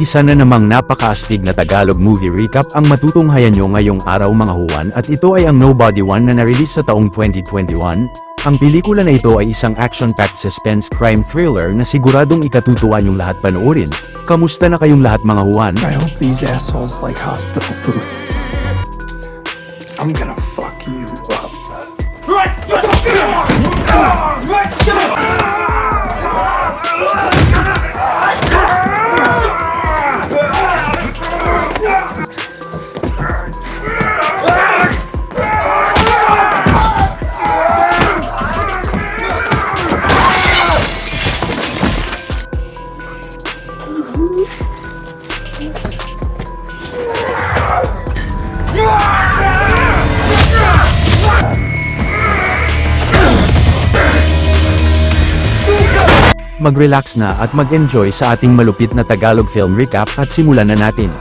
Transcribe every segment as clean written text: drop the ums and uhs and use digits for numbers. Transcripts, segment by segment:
Isa na namang napakaastig na Tagalog movie recap ang matutunghayan nyo ngayong araw mga huwan at ito ay ang Nobody One na narelease sa taong 2021. Ang pelikula na ito ay isang action-packed suspense crime thriller na siguradong ikatutuwa nyong lahat panoorin. Kamusta na kayong lahat mga huwan? I hope these assholes like hospital food. I'm gonna fuck you up. Mag-relax na at mag-enjoy sa ating malupit na Tagalog film recap at simulan na natin.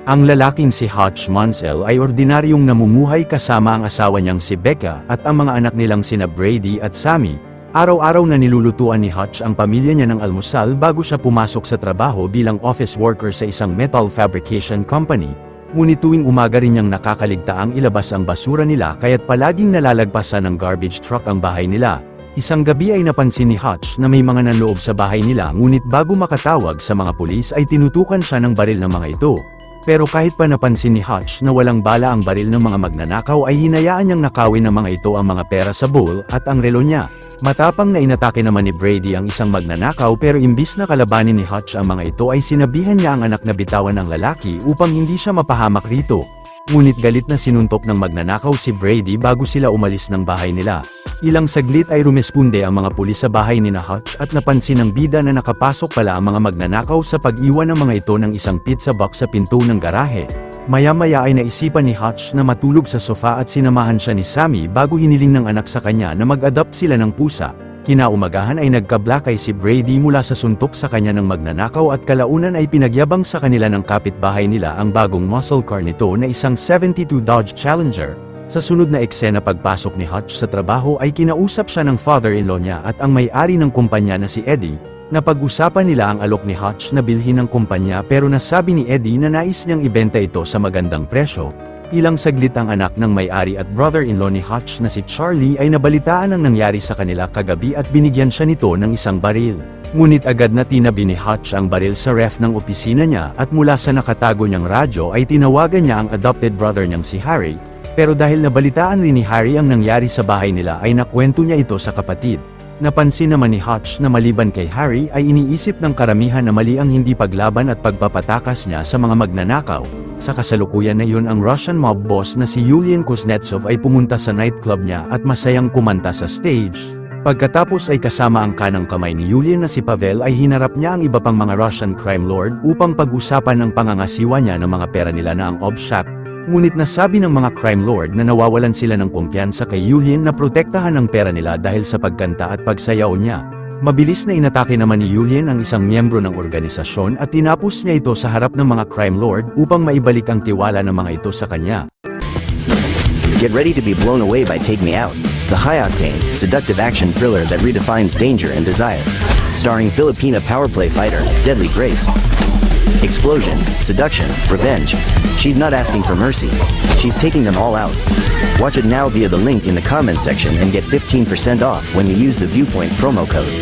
Ang lalaking si Hutch Mansell ay ordinaryong namumuhay kasama ang asawa niyang si Becca at ang mga anak nilang sina Brady at Sammy. Araw-araw na nilulutuan ni Hutch ang pamilya niya ng almusal bago siya pumasok sa trabaho bilang office worker sa isang metal fabrication company. Ngunit tuwing umaga rin niyang nakakaligtaang ilabas ang basura nila kaya't palaging nalalagpasan ng garbage truck ang bahay nila. Isang gabi ay napansin ni Hutch na may mga nanloob sa bahay nila ngunit bago makatawag sa mga pulis ay tinutukan siya ng baril ng mga ito. Pero kahit pa napansin ni Hutch na walang bala ang baril ng mga magnanakaw ay hinayaan niyang nakawin ng mga ito ang mga pera sa bowl at ang relo niya. Matapang na inatake naman ni Brady ang isang magnanakaw pero imbis na kalabanin ni Hutch ang mga ito ay sinabihan niya ang anak na bitawan ng lalaki upang hindi siya mapahamak rito. Ngunit galit na sinuntok ng magnanakaw si Brady bago sila umalis ng bahay nila. Ilang saglit ay rumesponde ang mga pulis sa bahay ni Hutch at napansin ng bida na nakapasok pala ang mga magnanakaw sa pag-iwan ng mga ito ng isang pizza box sa pinto ng garahe. Maya-maya ay naisipan ni Hutch na matulog sa sofa at sinamahan siya ni Sammy bago hiniling ng anak sa kanya na mag-adopt sila ng pusa. Kinaumagahan ay nagkablakay si Brady mula sa suntok sa kanya ng magnanakaw at kalaunan ay pinagyabang sa kanila ng kapitbahay nila ang bagong muscle car nito na isang 72 Dodge Challenger. Sa sunod na eksena pagpasok ni Hutch sa trabaho ay kinausap siya ng father-in-law niya at ang may-ari ng kumpanya na si Eddie. Napag-usapan nila ang alok ni Hutch na bilhin ng kumpanya pero nasabi ni Eddie na nais niyang ibenta ito sa magandang presyo. Ilang saglit ang anak ng may-ari at brother-in-law ni Hutch na si Charlie ay nabalitaan ang nangyari sa kanila kagabi at binigyan siya nito ng isang baril. Ngunit agad na tinabi ni Hutch ang baril sa ref ng opisina niya at mula sa nakatago niyang radyo ay tinawagan niya ang adopted brother niyang si Harry. Pero dahil nabalitaan rin ni Harry ang nangyari sa bahay nila ay nakwento niya ito sa kapatid. Napansin naman ni Hutch na maliban kay Harry ay iniisip ng karamihan na mali ang hindi paglaban at pagpapatakas niya sa mga magnanakaw. Sa kasalukuyan na yun ang Russian mob boss na si Yulian Kuznetsov ay pumunta sa nightclub niya at masayang kumanta sa stage. Pagkatapos ay kasama ang kanang kamay ni Yulian na si Pavel ay hinarap niya ang iba pang mga Russian crime lord upang pag-usapan ang pangangasiwa niya ng mga pera nila na ang obshak. Ngunit nasabi ng mga crime lord na nawawalan sila ng kumpiyansa kay Yulian na protektahan ang pera nila dahil sa pagkanta at pagsayaw niya. Mabilis na inatake naman ni Yulian ang isang miyembro ng organisasyon at tinapos niya ito sa harap ng mga crime lord upang maibalik ang tiwala ng mga ito sa kanya. Get ready to be blown away by Take Me Out, the high-octane, seductive action thriller that redefines danger and desire. Starring Filipina power play fighter, Deadly Grace. Explosions, seduction, revenge. She's not asking for mercy. She's taking them all out. Watch it now via the link in the comment section and get 15% off when you use the Viewpoint promo code.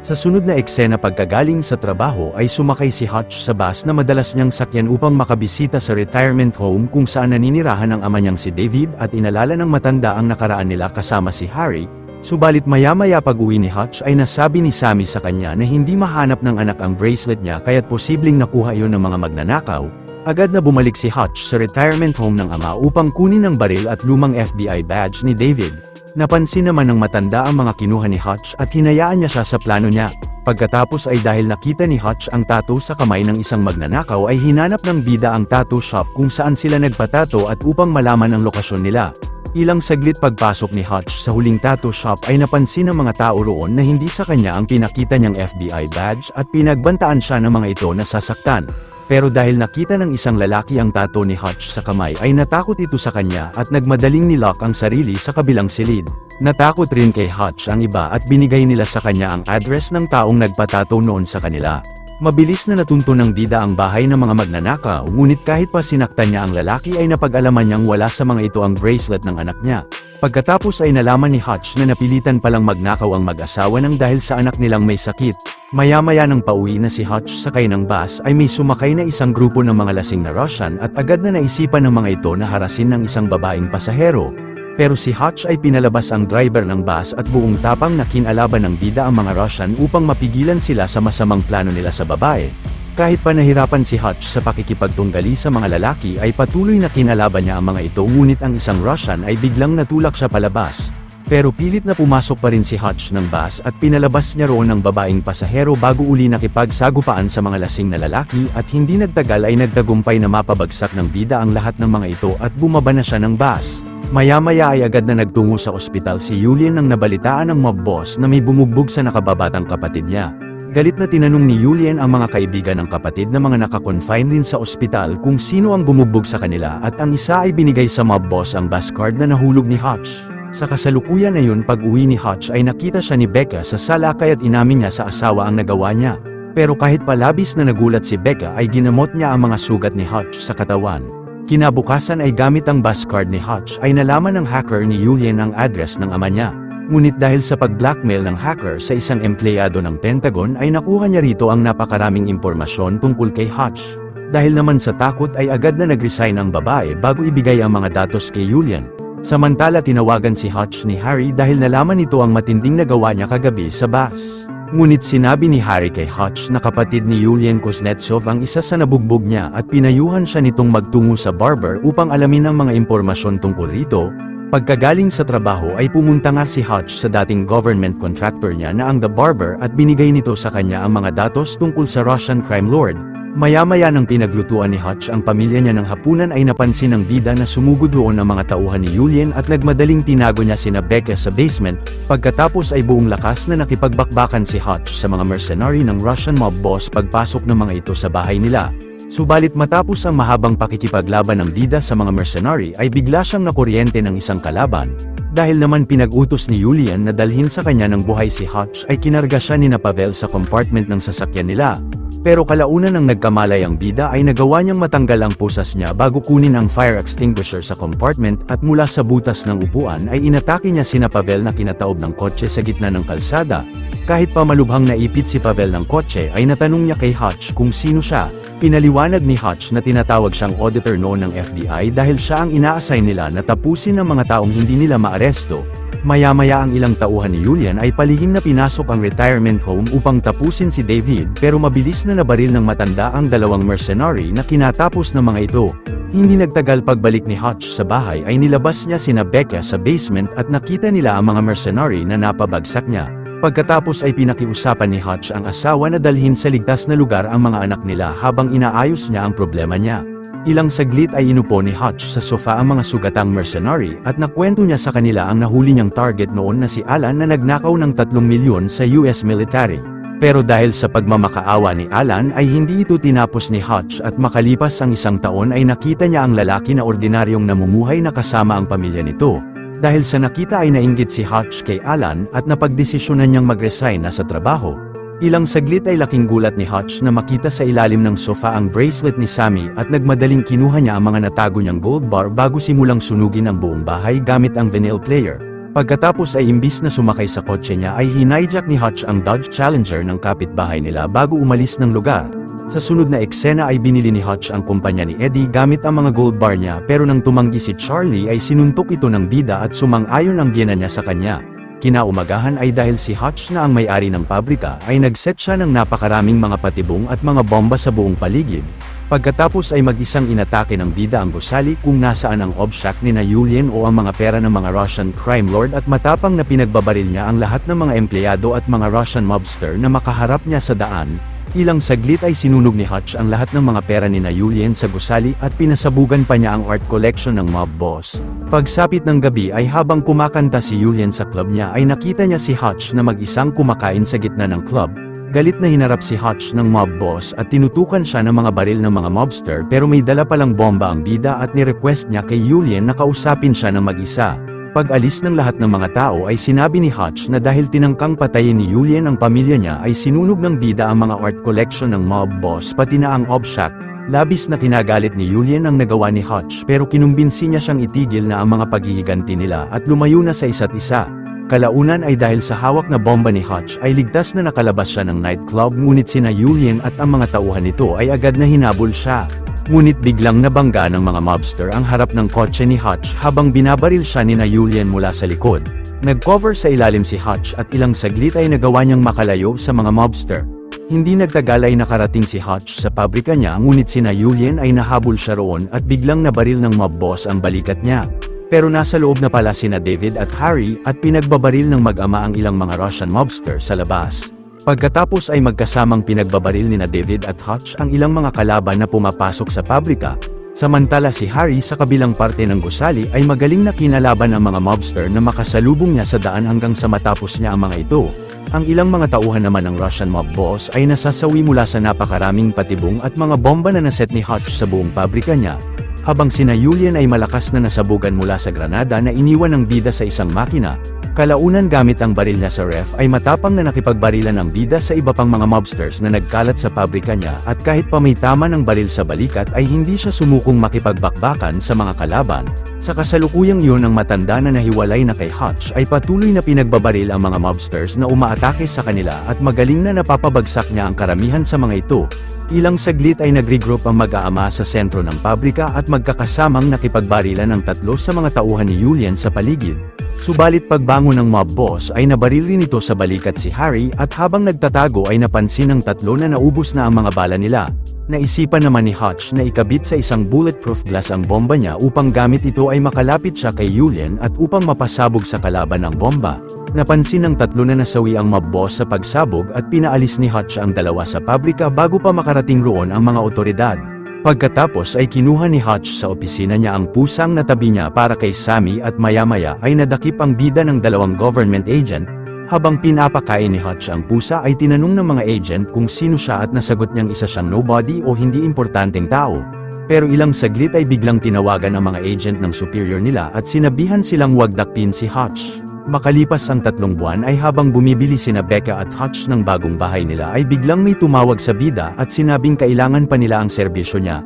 Sa sunod na eksena pagkagaling sa trabaho ay sumakay si Hutch sa bus na madalas niyang sakyan upang makabisita sa retirement home kung saan naninirahan ang ama niyang si David at inalala ng matanda ang nakaraan nila kasama si Harry. Subalit maya-maya pag-uwi ni Hutch ay nasabi ni Sammy sa kanya na hindi mahanap ng anak ang bracelet niya kaya't posibleng nakuha iyon ng mga magnanakaw. Agad na bumalik si Hutch sa retirement home ng ama upang kunin ang baril at lumang FBI badge ni David. Napansin naman ng matanda ang mga kinuha ni Hutch at hinayaan niya siya sa plano niya. Pagkatapos ay dahil nakita ni Hutch ang tattoo sa kamay ng isang magnanakaw ay hinanap ng bida ang tattoo shop kung saan sila nagpatato at upang malaman ang lokasyon nila. Ilang saglit pagpasok ni Hutch sa huling tattoo shop ay napansin ng mga tao roon na hindi sa kanya ang pinakita niyang FBI badge at pinagbantaan siya ng mga ito na sasaktan. Pero dahil nakita ng isang lalaki ang tato ni Hutch sa kamay ay natakot ito sa kanya at nagmadaling nilock ang sarili sa kabilang silid. Natakot rin kay Hutch ang iba at binigay nila sa kanya ang address ng taong nagpatato noon sa kanila. Mabilis na natunto ng bida ang bahay ng mga magnanakaw, ngunit kahit pa sinaktan niya ang lalaki ay napag-alaman niyang wala sa mga ito ang bracelet ng anak niya. Pagkatapos ay nalaman ni Hutch na napilitan palang magnakaw ang mag-asawa nang dahil sa anak nilang may sakit. Maya-maya nang pauwi na si Hutch sakay ng bus ay may sumakay na isang grupo ng mga lasing na Russian at agad na naisipan ng mga ito na harasin ng isang babaeng pasahero. Pero si Hutch ay pinalabas ang driver ng bus at buong tapang na kinalaban ng bida ang mga Russian upang mapigilan sila sa masamang plano nila sa babae. Kahit pa nahirapan si Hutch sa pakikipagtunggali sa mga lalaki ay patuloy na kinalaban niya ang mga ito, ngunit ang isang Russian ay biglang natulak siya palabas. Pero pilit na pumasok pa rin si Hutch ng bus at pinalabas niya roon ang babaeng pasahero bago uli nakipagsagupaan sa mga lasing na lalaki at hindi nagtagal ay nagtagumpay na mapabagsak ng bida ang lahat ng mga ito at bumaba na siya ng bus. Maya-maya ay agad na nagtungo sa ospital si Yulian nang nabalitaan ng mob boss na may bumugbog sa nakababatang kapatid niya. Galit na tinanong ni Yulian ang mga kaibigan ng kapatid na mga nakakonfine din sa ospital kung sino ang bumugbog sa kanila at ang isa ay binigay sa mob boss ang bus card na nahulog ni Hutch. Sa kasalukuyan na yun, pag-uwi ni Hutch ay nakita siya ni Becca sa sala kaya't inamin niya sa asawa ang nagawa niya. Pero kahit pa labis na nagulat si Becca ay ginamot niya ang mga sugat ni Hutch sa katawan. Kinabukasan ay gamit ang bus card ni Hutch ay nalaman ng hacker ni Yulian ang address ng ama niya. Ngunit dahil sa pag-blackmail ng hacker sa isang empleyado ng Pentagon ay nakuha niya rito ang napakaraming impormasyon tungkol kay Hutch. Dahil naman sa takot ay agad na nag-resign ang babae bago ibigay ang mga datos kay Yulian. Samantala tinawagan si Hutch ni Harry dahil nalaman nito ang matinding nagawa niya kagabi sa bus. Ngunit sinabi ni Harry kay Hutch na kapatid ni Yulian Kuznetsov ang isa sa nabugbog niya at pinayuhan siya nitong magtungo sa barber upang alamin ang mga impormasyon tungkol rito. Pagkagaling sa trabaho ay pumunta nga si Hutch sa dating government contractor niya na ang The Barber at binigay nito sa kanya ang mga datos tungkol sa Russian crime lord. Maya-maya nang pinaglutuan ni Hutch ang pamilya niya ng hapunan ay napansin ng bida na sumugod roon ang mga tauhan ni Yulian at nagmadaling tinago niya sina Becca sa basement. Pagkatapos ay buong lakas na nakipagbakbakan si Hutch sa mga mercenary ng Russian mob boss pagpasok ng mga ito sa bahay nila. Subalit matapos ang mahabang pakikipaglaban ng bida sa mga mercenary ay bigla siyang nakuryente ng isang kalaban. Dahil naman pinag-utos ni Yulian na dalhin sa kanya ng buhay si Hutch ay kinarga siya ni Pavel sa compartment ng sasakyan nila. Pero kalaunan ng nagkamalay ang bida ay nagawa niyang matanggal ang pusas niya bago kunin ang fire extinguisher sa compartment at mula sa butas ng upuan ay inatake niya sina Pavel na kinataob ng kotse sa gitna ng kalsada. Kahit pa malubhang naipit si Pavel ng kotse ay natanong niya kay Hutch kung sino siya. Pinaliwanag ni Hutch na tinatawag siyang auditor noon ng FBI dahil siya ang ina-assign nila na tapusin ang mga taong hindi nila maaresto. Maya-maya ang ilang tauhan ni Yulian ay palihim na pinasok ang retirement home upang tapusin si David pero mabilis na nabaril ng matanda ang dalawang mercenary na kinatapos ng mga ito. Hindi nagtagal pagbalik ni Hutch sa bahay ay nilabas niya sina Becca sa basement at nakita nila ang mga mercenary na napabagsak niya. Pagkatapos ay pinakiusapan ni Hutch ang asawa na dalhin sa ligtas na lugar ang mga anak nila habang inaayos niya ang problema niya. Ilang saglit ay inupo ni Hutch sa sofa ang mga sugatang mercenary at nakwento niya sa kanila ang nahuli niyang target noon na si Alan na nagnakaw ng 3 milyon sa US military. Pero dahil sa pagmamakaawa ni Alan ay hindi ito tinapos ni Hutch at makalipas ang isang taon ay nakita niya ang lalaki na ordinaryong namumuhay na kasama ang pamilya nito. Dahil sa nakita ay nainggit si Hutch kay Alan at napagdesisyonan niyang mag-resign na sa trabaho. Ilang saglit ay laking gulat ni Hutch na makita sa ilalim ng sofa ang bracelet ni Sammy at nagmadaling kinuha niya ang mga natago niyang gold bar bago simulang sunugin ang buong bahay gamit ang vinyl player. Pagkatapos ay imbis na sumakay sa kotse niya ay hinijak ni Hutch ang Dodge Challenger ng kapitbahay nila bago umalis ng lugar. Sa sunod na eksena ay binili ni Hutch ang kumpanya ni Eddie gamit ang mga gold bar niya pero nang tumanggi si Charlie ay sinuntok ito ng bida at sumang-ayon ang biyena niya sa kanya. Kinaumagahan ay dahil si Hutch na ang may-ari ng pabrika ay nagset siya ng napakaraming mga patibong at mga bomba sa buong paligid. Pagkatapos ay mag-isang inatake ng bida ang gusali kung nasaan ang obshack ni na Yulian o ang mga pera ng mga Russian crime lord at matapang na pinagbabaril niya ang lahat ng mga empleyado at mga Russian mobster na makaharap niya sa daan. Ilang saglit ay sinunog ni Hutch ang lahat ng mga pera ni na Yulian sa gusali at pinasabugan pa niya ang art collection ng mob boss. Pagsapit ng gabi ay habang kumakanta si Yulian sa club niya ay nakita niya si Hutch na mag-isang kumakain sa gitna ng club. Galit na hinarap si Hutch ng mob boss at tinutukan siya ng mga baril ng mga mobster pero may dala palang bomba ang bida at ni-request niya kay Julian na kausapin siya ng mag-isa. Pag-alis ng lahat ng mga tao ay sinabi ni Hutch na dahil tinangkang patayin ni Julian ang pamilya niya ay sinunog ng bida ang mga art collection ng mob boss pati na ang obshack. Labis na kinagalit ni Julian ang nagawa ni Hutch pero kinumbinsi niya siyang itigil na ang mga paghihiganti nila at lumayo na sa isa't isa. Kalaunan ay dahil sa hawak na bomba ni Hutch ay ligtas na nakalabas siya ng nightclub ngunit sina Julian at ang mga tauhan nito ay agad na hinabol siya. Ngunit biglang nabangga ng mga mobster ang harap ng kotse ni Hutch habang binabaril siya ni na Julian mula sa likod. Nag-cover sa ilalim si Hutch at ilang saglit ay nagawa niyang makalayo sa mga mobster. Hindi nagtagal ay nakarating si Hutch sa pabrika niya ngunit sina Julian ay nahabol siya roon at biglang nabaril ng mob boss ang balikat niya. Pero nasa loob na pala sina David at Harry at pinagbabaril ng mag-ama ang ilang mga Russian mobster sa labas. Pagkatapos ay magkasamang pinagbabaril ni na David at Hutch ang ilang mga kalaban na pumapasok sa pabrika, samantala si Harry sa kabilang parte ng gusali ay magaling na kinalaban ang mga mobster na makasalubong niya sa daan hanggang sa matapos niya ang mga ito. Ang ilang mga tauhan naman ng Russian mob boss ay nasasawi mula sa napakaraming patibong at mga bomba na naset ni Hutch sa buong pabrika niya. Habang sina Julian ay malakas na nasabugan mula sa granada na iniwan ng bida sa isang makina, kalaunan gamit ang baril niya sa ref ay matapang na nakipagbarilan ng bida sa iba pang mga mobsters na nagkalat sa pabrika niya at kahit pa may tama ng baril sa balikat ay hindi siya sumukong makipagbakbakan sa mga kalaban. Sa kasalukuyang iyon ang matanda na nahiwalay na kay Hutch ay patuloy na pinagbabaril ang mga mobsters na umaatake sa kanila at magaling na napapabagsak niya ang karamihan sa mga ito. Ilang saglit ay nag-regroup ang mag-aama sa sentro ng pabrika at magkakasamang nakipagbarilan ang tatlo sa mga tauhan ni Julian sa paligid. Subalit pagbangon ng mob boss ay nabaril rin ito sa balikat si Harry at habang nagtatago ay napansin ng tatlo na naubos na ang mga bala nila. Naisipan naman ni Hutch na ikabit sa isang bulletproof glass ang bomba niya upang gamit ito ay makalapit siya kay Julian at upang mapasabog sa kalaban ang bomba. Napansin ng tatlo na nasawi ang mob boss sa pagsabog at pinaalis ni Hutch ang dalawa sa pabrika bago pa makarating roon ang mga otoridad. Pagkatapos ay kinuha ni Hutch sa opisina niya ang pusang natabi niya para kay Sammy at maya-maya ay nadakip ang bida ng dalawang government agent. Habang pinapakain ni Hutch ang pusa ay tinanong ng mga agent kung sino siya at nasagot niyang isa siyang nobody o hindi importanteng tao. Pero ilang saglit ay biglang tinawagan ang mga agent ng superior nila at sinabihan silang wag dakpin si Hutch. Makalipas ang 3 buwan ay habang bumibili sina Becca at Hutch ng bagong bahay nila ay biglang may tumawag sa bida at sinabing kailangan pa nila ang serbisyo niya.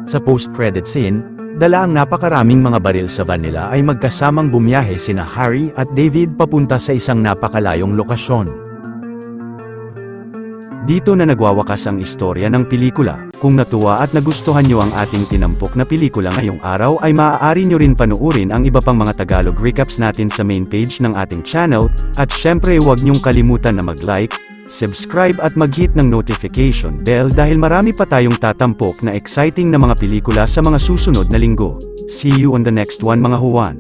Sa post-credit scene, dala ang napakaraming mga baril sa van nila ay magkasamang bumiyahe sina Harry at David papunta sa isang napakalayong lokasyon. Dito na nagwawakas ang istorya ng pelikula. Kung natuwa at nagustuhan nyo ang ating tinampok na pelikula ngayong araw ay maaari nyo rin panuurin ang iba pang mga Tagalog recaps natin sa main page ng ating channel, at syempre huwag nyong kalimutan na mag-like, subscribe at mag-hit ng notification bell dahil marami pa tayong tatampok na exciting na mga pelikula sa mga susunod na linggo. See you on the next one mga Juan.